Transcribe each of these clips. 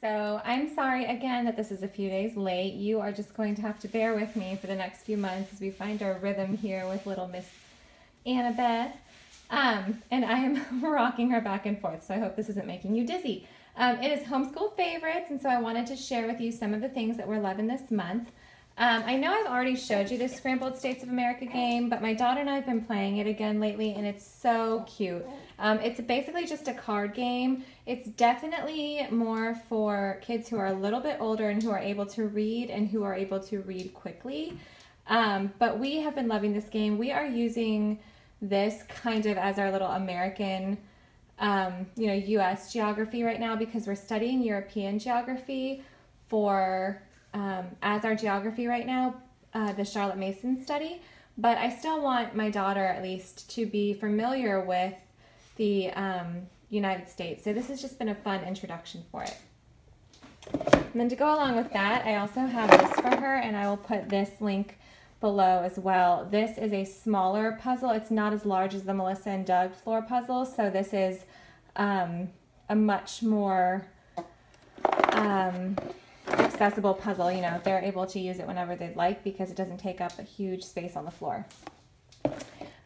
So I'm sorry again that this is a few days late. You are just going to have to bear with me for the next few months as we find our rhythm here with little Miss Annabeth. And I am rocking her back and forth, so I hope this isn't making you dizzy. It is homeschool favorites, and so I wanted to share with you some of the things that we're loving this month. I know I've already showed you this Scrambled States of America game, but my daughter and I have been playing it again lately, and it's so cute. It's basically just a card game. It's definitely more for kids who are a little bit older and who are able to read and who are able to read quickly. But we have been loving this game. We are using this kind of as our little American, U.S. geography right now because we're studying European geography for as our geography right now, the Charlotte Mason study, but I still want my daughter at least to be familiar with the United States. So this has just been a fun introduction for it. And then to go along with that, I also have this for her, and I will put this link below as well. This is a smaller puzzle. It's not as large as the Melissa and Doug floor puzzle, so this is a much more accessible puzzle. You know, they're able to use it whenever they'd like because it doesn't take up a huge space on the floor.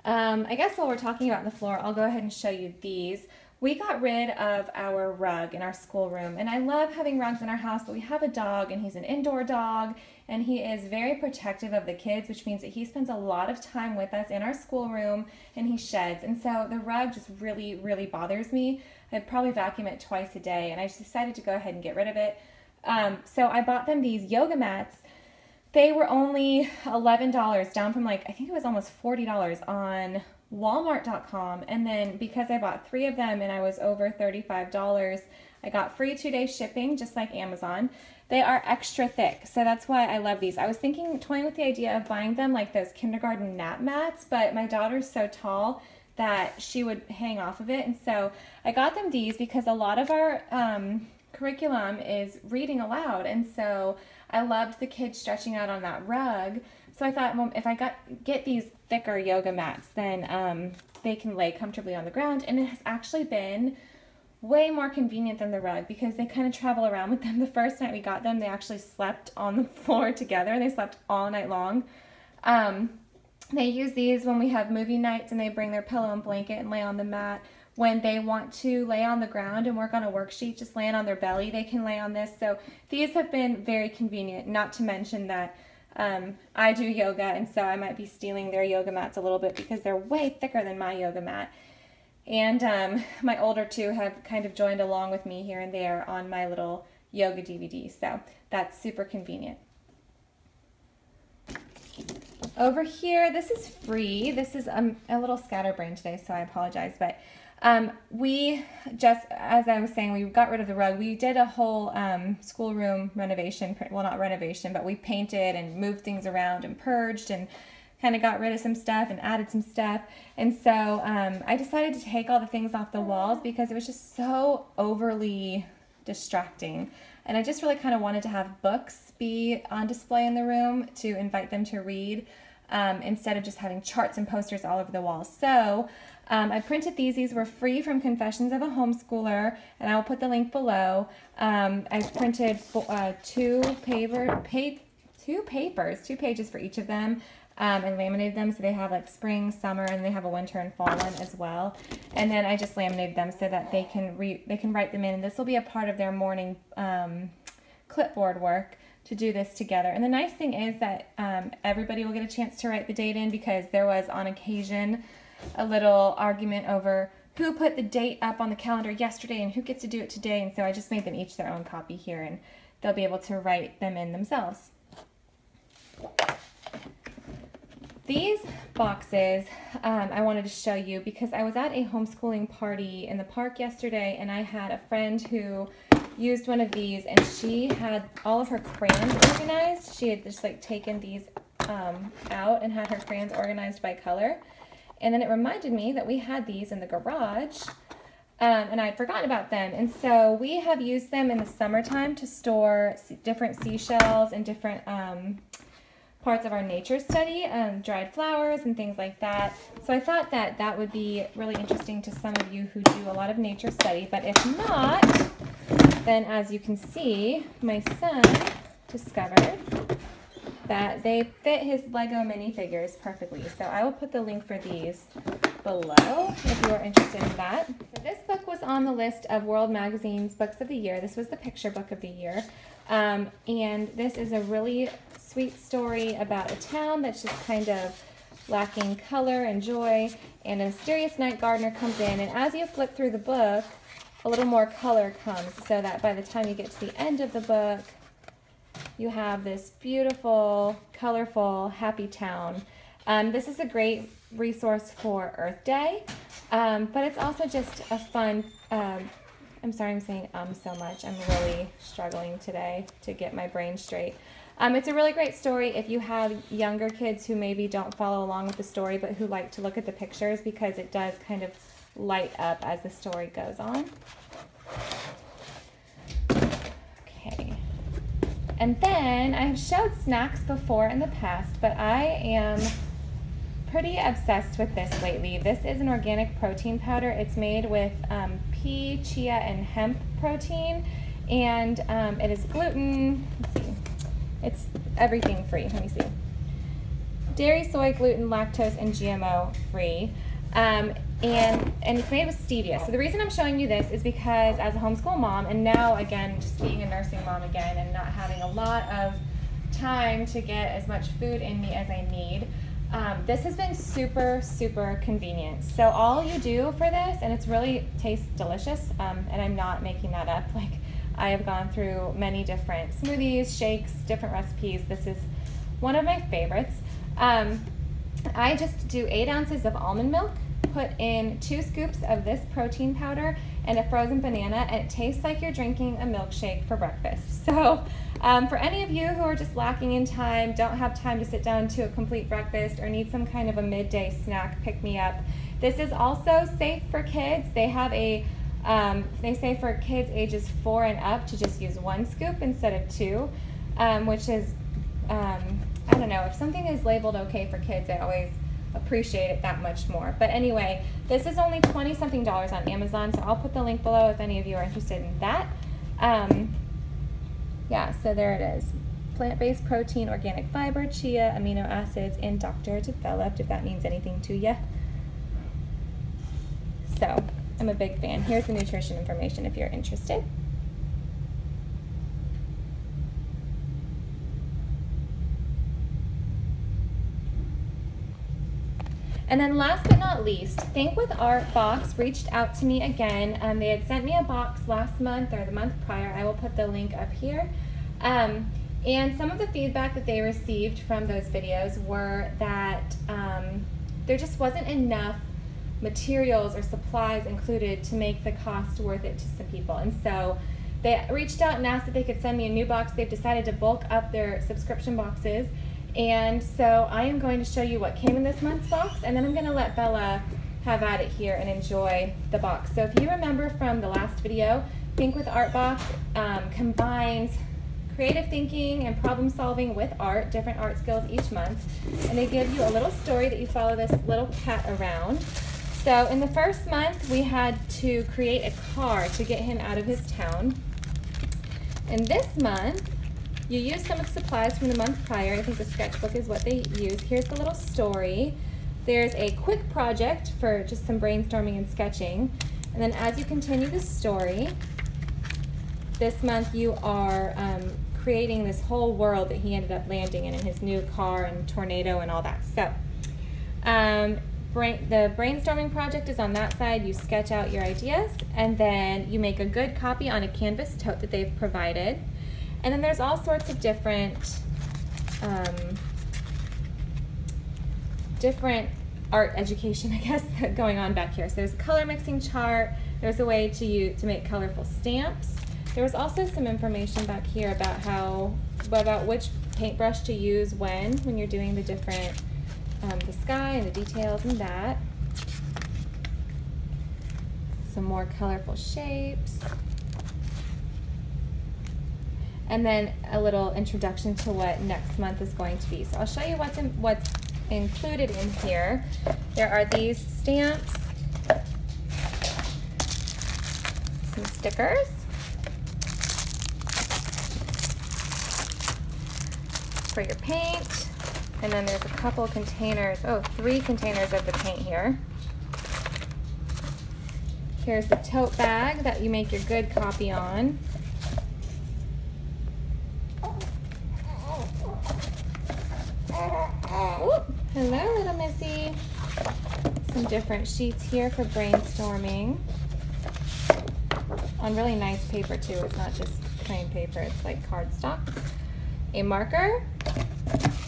I guess while we're talking about the floor, I'll go ahead and show you these. We got rid of our rug in our schoolroom, and I love having rugs in our house, but we have a dog, and he's an indoor dog, and he is very protective of the kids, which means that he spends a lot of time with us in our schoolroom, and he sheds, and so the rug just really, really bothers me. I'd probably vacuum it twice a day, and I just decided to go ahead and get rid of it. So I bought them these yoga mats. They were only $11, down from I think it was almost $40 on Walmart.com. And then because I bought 3 of them and I was over $35, I got free 2-day shipping, just like Amazon. They are extra thick, so that's why I love these. I was toying with the idea of buying them like those kindergarten nap mats, but my daughter's so tall that she would hang off of it. And so I got them these because a lot of our curriculum is reading aloud, and so I loved the kids stretching out on that rug. So I thought, well, if I get these thicker yoga mats, then they can lay comfortably on the ground, and it has actually been way more convenient than the rug because they kind of travel around with them. The first night we got them, they actually slept on the floor together, and they slept all night long. They use these when we have movie nights, and they bring their pillow and blanket and lay on the mat. When they want to lay on the ground and work on a worksheet, just laying on their belly, they can lay on this. So these have been very convenient, not to mention that I do yoga, and so I might be stealing their yoga mats a little bit because they're way thicker than my yoga mat. And my older two have kind of joined along with me here and there on my little yoga DVD, so that's super convenient. Over here, this is free. This is a little scatterbrained today, so I apologize, but we just, as I was saying, we got rid of the rug. We did a whole schoolroom renovation. Well, not renovation, but we painted and moved things around and purged and kind of got rid of some stuff and added some stuff. And so I decided to take all the things off the walls because it was just so overly distracting. And I just really kind of wanted to have books be on display in the room to invite them to read instead of just having charts and posters all over the walls. So I printed these. These were free from Confessions of a Homeschooler, and I will put the link below. I printed 2 pages for each of them, and laminated them so they have like spring, summer, and they have a winter and fall one as well. And then I just laminated them so that they can write them in. And this will be a part of their morning clipboard work to do this together. And the nice thing is that everybody will get a chance to write the date in because there was on occasion a little argument over who put the date up on the calendar yesterday and who gets to do it today. And so I just made them each their own copy here, and they'll be able to write them in themselves. These boxes I wanted to show you because I was at a homeschooling party in the park yesterday, and I had a friend who used one of these, and she had all of her crayons organized. She had just taken these out and had her crayons organized by color. And then it reminded me that we had these in the garage, and I'd forgotten about them. And so we have used them in the summertime to store different seashells and different parts of our nature study, dried flowers and things like that. So I thought that that would be really interesting to some of you who do a lot of nature study. But if not, then as you can see, my son discovered that they fit his Lego minifigures perfectly. So I will put the link for these below if you are interested in that. So this book was on the list of World Magazine's Books of the Year. This was the picture book of the year. And this is a really sweet story about a town that's just kind of lacking color and joy, and a mysterious night gardener comes in, and as you flip through the book, a little more color comes, so that by the time you get to the end of the book, you have this beautiful, colorful, happy town. This is a great resource for Earth Day, but it's also just a fun, I'm sorry I'm saying so much. I'm really struggling today to get my brain straight. It's a really great story if you have younger kids who maybe don't follow along with the story, but who like to look at the pictures, because it does kind of light up as the story goes on. Okay. And then I've showed snacks before in the past, but I am pretty obsessed with this lately. This is an organic protein powder. It's made with pea, chia, and hemp protein, and it is gluten, let's see, it's everything free, let me see. Dairy, soy, gluten, lactose, and GMO free. And it's made with stevia. So the reason I'm showing you this is because as a homeschool mom, and now again, just being a nursing mom again and not having a lot of time to get as much food in me as I need, this has been super, super convenient. So all you do for this, and it's really tastes delicious, and I'm not making that up, like I have gone through many different smoothies, shakes, different recipes. This is one of my favorites. I just do 8 ounces of almond milk, put in 2 scoops of this protein powder and a frozen banana, and it tastes like you're drinking a milkshake for breakfast. So for any of you who are just lacking in time, don't have time to sit down to a complete breakfast, or need some kind of a midday snack pick-me-up, this is also safe for kids. They have a they say for kids ages 4 and up to just use 1 scoop instead of 2, which is, I don't know, if something is labeled okay for kids, I always appreciate it that much more. But anyway, this is only $20-something on Amazon, so I'll put the link below if any of you are interested in that. Yeah, so there it is. Plant-based protein, organic fiber, chia, amino acids, and doctor developed, if that means anything to you. So I'm a big fan. Here's the nutrition information if you're interested. And then last but not least, Think with Art box reached out to me again. They had sent me a box last month or the month prior. I will put the link up here. And some of the feedback that they received from those videos were that there just wasn't enough materials or supplies included to make the cost worth it to some people. And so they reached out and asked if they could send me a new box. They've decided to bulk up their subscription boxes. And so I am going to show you what came in this month's box, and then I'm going to let Bella have at it here and enjoy the box. So if you remember from the last video, Think with Art box combines creative thinking and problem solving with art, different art skills each month. And they give you a little story that you follow this little cat around. So in the first month, we had to create a car to get him out of his town. In this month, you use some of the supplies from the month prior. I think the sketchbook is what they use. Here's the little story. There's a quick project for just some brainstorming and sketching. And then as you continue the story, this month you are creating this whole world that he ended up landing in his new car and tornado and all that. So the brainstorming project is on that side. You sketch out your ideas, and then you make a good copy on a canvas tote that they've provided. And then there's all sorts of different art education, I guess, going on back here. So there's a color mixing chart. There's a way to make colorful stamps. There was also some information back here about which paintbrush to use when you're doing the different, the sky and the details and that. Some more colorful shapes. And then a little introduction to what next month is going to be. So I'll show you what's included in here. There are these stamps, some stickers, for your paint. And then there's a couple containers, 3 containers of the paint here. Here's the tote bag that you make your good copy on. Ooh, hello, little missy. Some different sheets here for brainstorming. On really nice paper too, it's not just plain paper, it's like cardstock. A marker,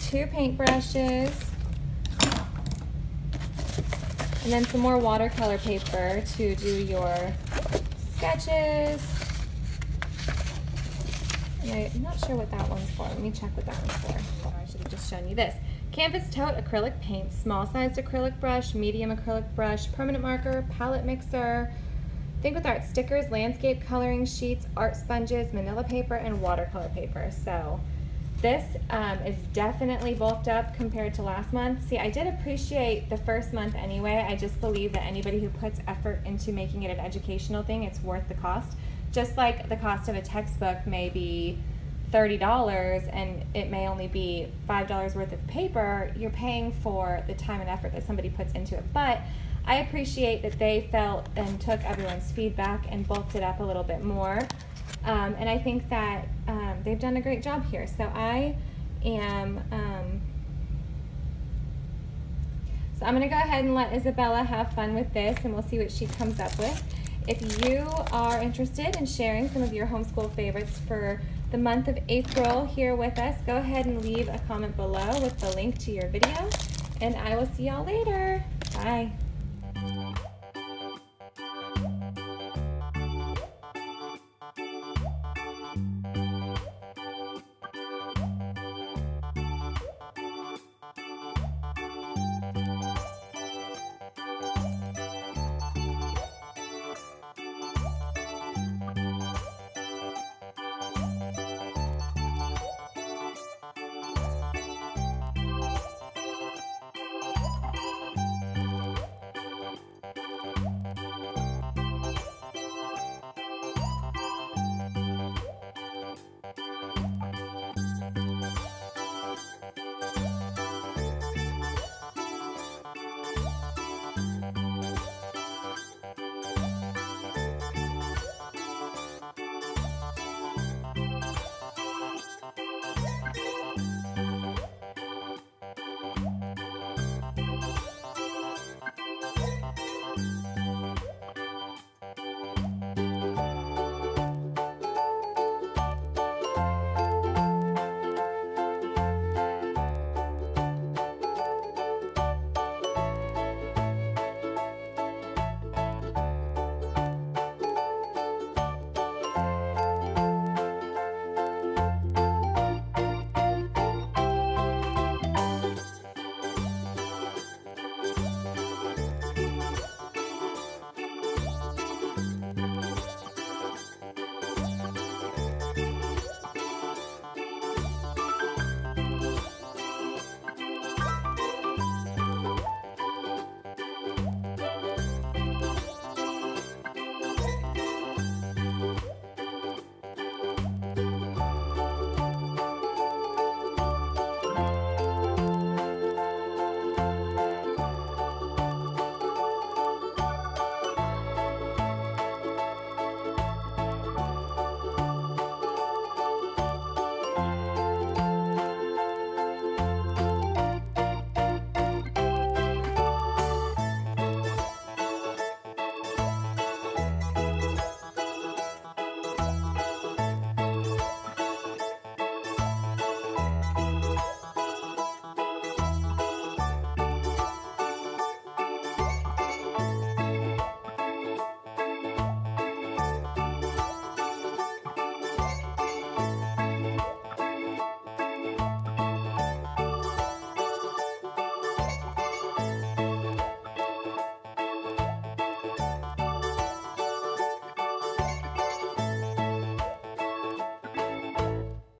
2 paintbrushes, and then some more watercolor paper to do your sketches. And I'm not sure what that one's for. Let me check what that one's for. Oh, I should have just shown you this. Canvas tote, acrylic paint, small sized acrylic brush, medium acrylic brush, permanent marker, palette mixer, Think with Art stickers, landscape coloring sheets, art sponges, manila paper, and watercolor paper. So this is definitely bulked up compared to last month. See, I did appreciate the first month anyway. I just believe that anybody who puts effort into making it an educational thing, it's worth the cost. Just like the cost of a textbook may be $30 and it may only be $5 worth of paper, you're paying for the time and effort that somebody puts into it. But I appreciate that they felt and took everyone's feedback and bulked it up a little bit more. And I think that they've done a great job here. So I am, so I'm gonna go ahead and let Isabella have fun with this and we'll see what she comes up with. If you are interested in sharing some of your homeschool favorites for the month of April here with us, go ahead and leave a comment below with the link to your video, and I will see y'all later. Bye.